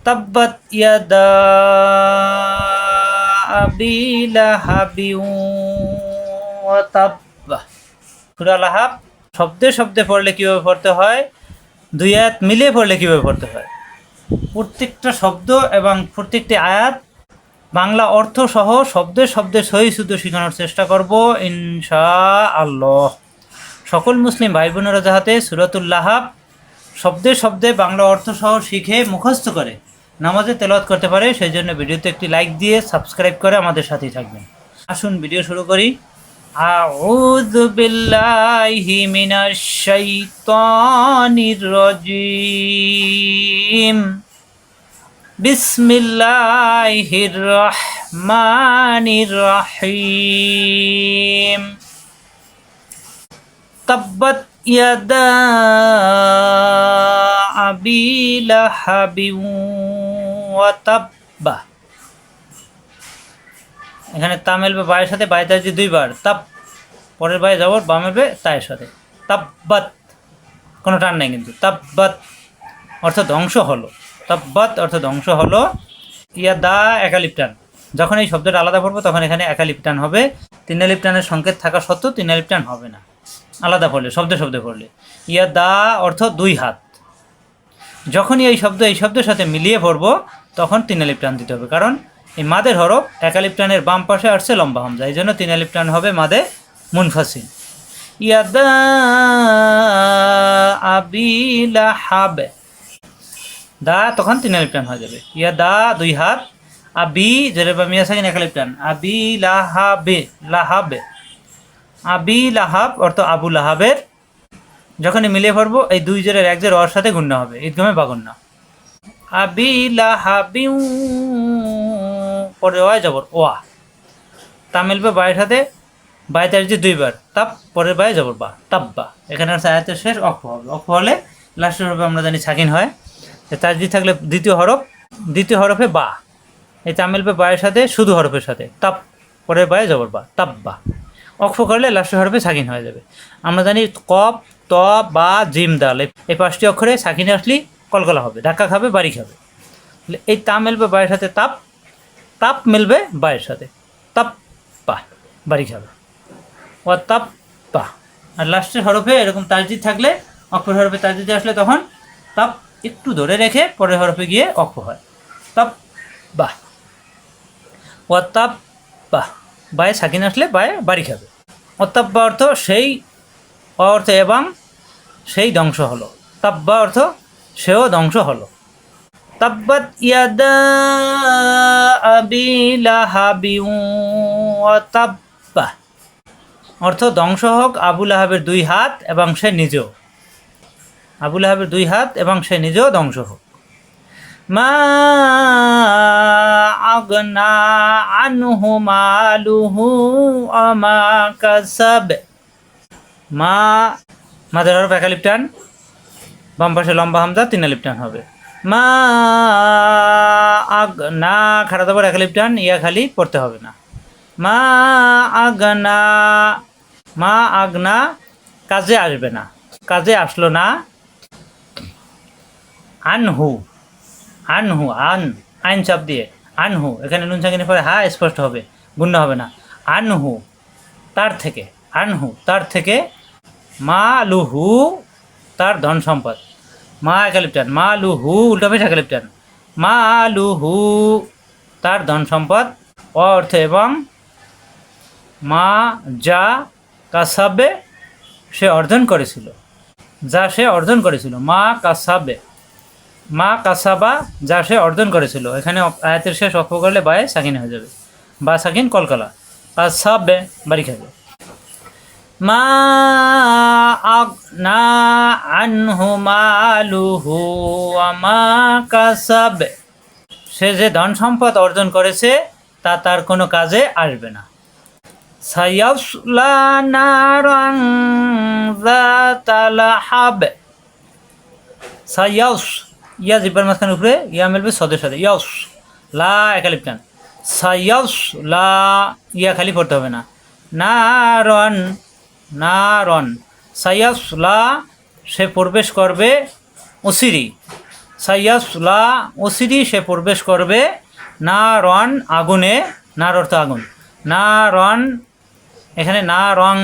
তাব্বাত ইয়াদা আবি লাহাবিন ওয়া তাব্বা। সূরা লাহাব শব্দে শব্দে পড়লে কীভাবে পড়তে হয়, দুই আয়াত মিলিয়ে পড়লে কীভাবে পড়তে হয়, প্রত্যেকটা শব্দ এবং প্রত্যেকটি আয়াত বাংলা অর্থ সহ শব্দে শব্দে সহি শুদ্ধ শেখানোর চেষ্টা করব ইনশাআল্লাহ। সকল মুসলিম ভাই বোনেরা যাহাতে সূরাতুল লাহাব শব্দে শব্দে বাংলা অর্থ সহ শিখে মুখস্থ করে নামাজে তেলাওয়াত করতে পারে, সেই জন্য ভিডিওতে একটি লাইক দিয়ে সাবস্ক্রাইব করে আমাদের সাথেই থাকবেন। আসুন ভিডিও শুরু করি। আউযু বিল্লাহি মিনাশ শাইতানির রাজিম। বিসমিল্লাহির রহমানির রহিম। তাব্বাত ইয়াদা আবি লাহাবিন ওয়া তাব্বা। এখানে তা মেলবে বায়ের সাথে, বায়ে তাজি দুইবার, তাব পরের বায়ে যাবর, বা মেলবে তায়ের সাথে। তাব্বাত কোনো টান নেই কিন্তু। তাব্বাত অর্থ ধ্বংস হলো, তাব্বাত অর্থ ধ্বংস হলো। ইয়াদা একালিপ টান, যখন এই শব্দটা আলাদা পড়বো তখন এখানে একালিপ টান হবে। তিন আলিপ টানের সংকেত থাকা সত্ত্বেও তিন আলিপ টান হবে না আলাদা পড়লে, শব্দে শব্দে পড়লে। ইয়াদা অর্থ দুই হাত, যখনই এই শব্দের সাথে মিলিয়ে পড়বো তখন তিন আলিপ টান দিতে হবে, কারণ এই মাদের হরফ একালিপ টানের বাম পাশে আসছে লম্বা হামজা, এই জন্য তিন আলিপ টান হবে মাদে মুনফাসিল। ইয়াদা আবি লাহাব, দা তখন তিন আলিপ টান হয়ে যাবে। ইয়াদা দুই হাত, আবি জেরে বা মিয়া সাকিন একালিপ টান, আবি লাহাবে, লাহাবে। আবি লাহাব অর্থ আবু লাহাবের, যখনই মিলিয়ে পড়বো এই দুই জেরের এক জের ওর সাথে গুণনা হবে, ঈদগামে বা গুণনা। আবি লাহাবিউ পরে ওয়ায় যাবর ওয়া, তা মিলবে বায়ের সাথে, বায়ে তাজি দুইবার, তাপ পরের বায়ে যাবর বা, তাব্বা। এখানে হচ্ছে আয়াতের শেষ অক্ষ হবে, অক্ষ হলে লাস্টের হরফে আমরা জানি সাকিন হয়। তাজদি থাকলে দ্বিতীয় হরফে বা, এই তা মিলবে বায়ের সাথে শুধু হরফের সাথে, তাপ পরের বায়ে যাবর বা, তাব্বা। অক্ষ করলে লাস্টের হরফে সাকিন হয়ে যাবে। আমরা জানি কপ, ত, বা, জিম, দাল, এই পাঁচটি অক্ষরে সাকিন আসলেই কলকলা হবে, ধাক্কা খাবে, বাড়ি খাবে। এই তা মিলবে বায়ের সাথে তাপ, তাপ মিলবে বায়ের সাথে, তাপ পা, বাড়ি খাবে। ও তাপ পা। আর লাস্টের হরফে এরকম তাজদিদ থাকলে, অক্ষর হরফে তাজদিদে আসলে তখন তাপ একটু ধরে রেখে পরের হরফে গিয়ে অক্ষ হয়, তাপ বা। ও তাপ বা, বায়ে সাকিন আসলে বায়ে বাড়ি খাবে। অত্তাব্বা অর্থ সেই, অর্থ এবং সেই ধ্বংস হলো, তাব্বা অর্থ সেও ধ্বংস হলো। তাব্বাত ইয়াদা আবি লাহাবিন ওয়া তাব্বা অর্থ ধ্বংস হোক আবু লাহাবের দুই হাত এবং সে নিজেও, আবু লাহাবের দুই হাত এবং সে নিজেও ধ্বংস হোক। মা আগনা আনহু মালুহু ওয়া মা কাসাব। মা মাদের হরফ একালিপ টান, বাম পাশে লম্বা হামজা তিন আলিপ টান হবে। মা আগনা খাড়া দাবার একালিপ টান, ইয়া খালি পড়তে হবে না। মা আগনা, মা আগনা কাজে আসবে না, কাজে আসলো না। আনহু, আনহু, আন আইন চাপ দিয়ে আনহু, এখানে নুন সাকিনের পরে হা স্পষ্ট হবে, গুণ্য হবে না। আনহু তার থেকে, আনহু তার থেকে, মা লুহু তার ধন সম্পদ, মা একালিপ টান, মা লুহু উল্টা পেশ একালিপ টান, মা লুহু তার ধন সম্পদ, অর্থ এবং, মা যা কাসাবে সে অর্জন করেছিল, যা সে অর্জন করেছিল। মা কাসাবে, মা কাসাবা যা সে অর্জন করেছিল। এখানে আয়াতের শেষ অক্ষ করলে বায়ে সাকিন হয়ে যাবে, বা সাকিন কলকলা, কাসাবে বাড়ি খাবে। মা আগনা আনহু মালুহু ওয়া মা কাসাবে, সে যে ধন সম্পদ অর্জন করেছে তা তার কোনো কাজে আসবে না। সায়াসলা নারান যাতা লাহাব। সায়াস, ইয়া জিব্বার মাঝখানে উপরে, ইয়া মিলবে সদের সাথে, ইয়াস লা একালিপ টান, সায়াস লা, ইয়া খালি পড়তে হবে না। নারন, নারন, সায়াস লা সে প্রবেশ করবে অচিরেই, সাইয়াসলা অচিরি সে প্রবেশ করবে, না রন আগুনে, নার অর্থ আগুন, না রন, এখানে না রং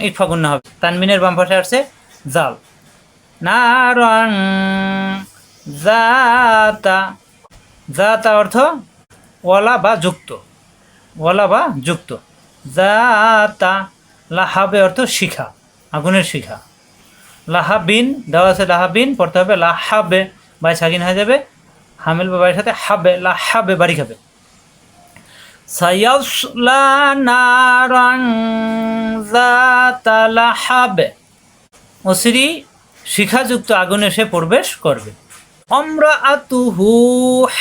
ইকফা গুণ হবে, তানমিনের বাম পাশে আসছে জাল, না রং জাতা, জাতা অর্থ ওয়ালা বা যুক্ত, ওয়ালা বা যুক্ত, জাতা, লাহাবে অর্থ শিখা, আগুনের শিখা, লাহাবিন দেওয়া আছে, লাহাবিন পড়তে হবে লাহাবে, বাই সাকিন হয়ে যাবে, হামিল বা বাইয়ের সাথে হাবে, লাহাবে বাড়ি খাবে। সায়াসলা নারান যাতা লাহাবে, অচিরি শিখাযুক্ত আগুনে সে প্রবেশ করবে। আমরাআতুহু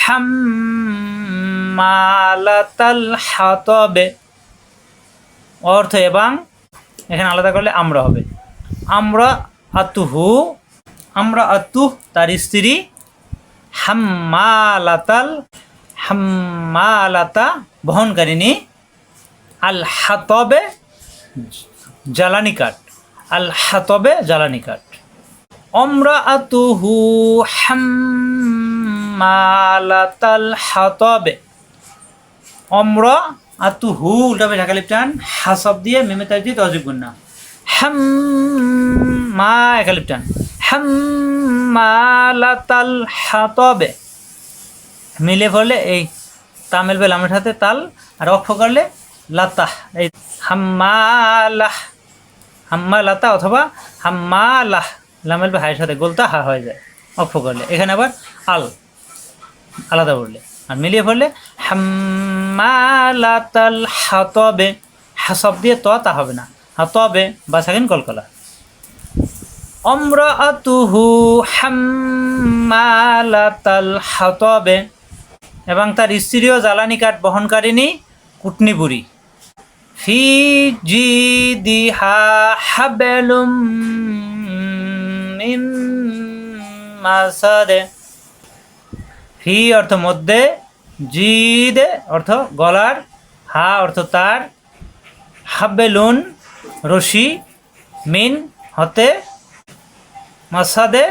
হাম্মালাতাল হাতাবে, অর্থ এবং, এখানে আলাদা করলে আমরা হবে, আমরা আতুহু, আমরা আতুহ তার স্ত্রী, হাম্মালাতাল, হাম্মালাতা বহনকারিণী, আল হাতবে জ্বালানি কাঠ, আল হাতবে জ্বালানি কাঠ। আমরাআতুহু হাম্মালাতাল হাতবে, আমরাআতুহু উল্টাবে ঢাকা লিপটান, হাসব দিয়ে মিমে তাজদিদ অজীব গুন্না, হাম্মা একা লিপটান, হাম্মালাতাল হাতবে, মিলে পড়লে এই তামেল বে লামের সাথে তাল, আর অক্ষ করলে লাতাহ, এই হাম্মালাহ, হাম্মালাতা অথবা হাম্মালাহ, লামেল বে হায়ের সাথে গোলতা হা হয়ে যায় অক্ষ করলে, এখানে আবার আল আলাদা পড়লে, আর মিলিয়ে পড়লে হাম্মালাতাল হাতবে, হাসব দিয়ে তা হবে না, হাতবে বা সাকিন কলকলা। আমরাআতুহু হাম্মালাতাল হাতবে, এবং তার স্ত্রীও জ্বালানি কাঠ বহনকারিণী কুটনি বুড়ি। ফি জিদিহা হাবলুম মিন মাসাদে, ফি অর্থ মধ্যে, জিদ অর্থ গলার, হা অর্থ তার, হাবেলুন রশি, মিন হতে, মাসাদে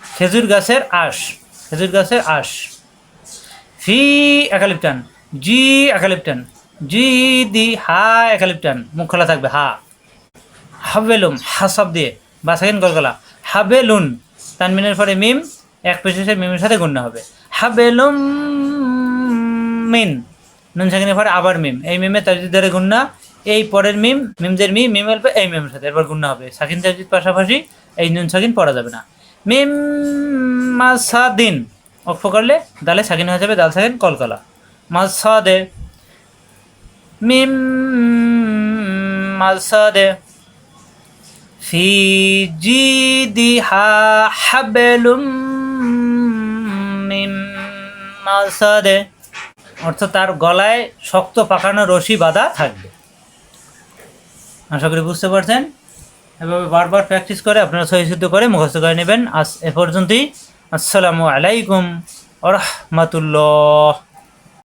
খেজুর গাছের আঁশ, খেজুর গাছের আঁশ। ফি একালিপটান, জি একালিপটান, জি দি হা একালিপটান, মুখ খোলা থাকবে হা, হাবেলুম হাসব দিয়ে বা সেকেন্ড গলগলা, হাবেলুন তানমিনের পরে মিম এক পেশের মিমের সাথে গুণ হবে, হাবেলুম মিন, নুন সাকিনের পরে আবার মিম, এই মিমে তাজদিদ দ্বারা গুণনা, এই পরের মিম মিমজের মিম মিম এলবে এই মিমের সাথে এবার গুণনা হবে, সাকিন তাজদিদ পাশাপাশি এই নুন সাকিন পড়া যাবে না। মিম মাসাদিন অক্ষ করলে দালে সাকিন হয়ে যাবে, দাল সাকিন কলকলা, মাসাদে, মিম মাসাদে। ফি জিদিহা হাবলুম মিন মাসাদে, অর্থ তার গলায় শক্ত পাকানো রশি বাঁধা থাকবে। আশা করি বুঝতে পারছেন। এভাবে বারবার প্র্যাকটিস করে আপনারা সহিষ্ণু করে মুখস্থ করে নেবেন। আজ এ পর্যন্তই। আসসালামু আলাইকুম ওয়া রাহমাতুল্লাহ।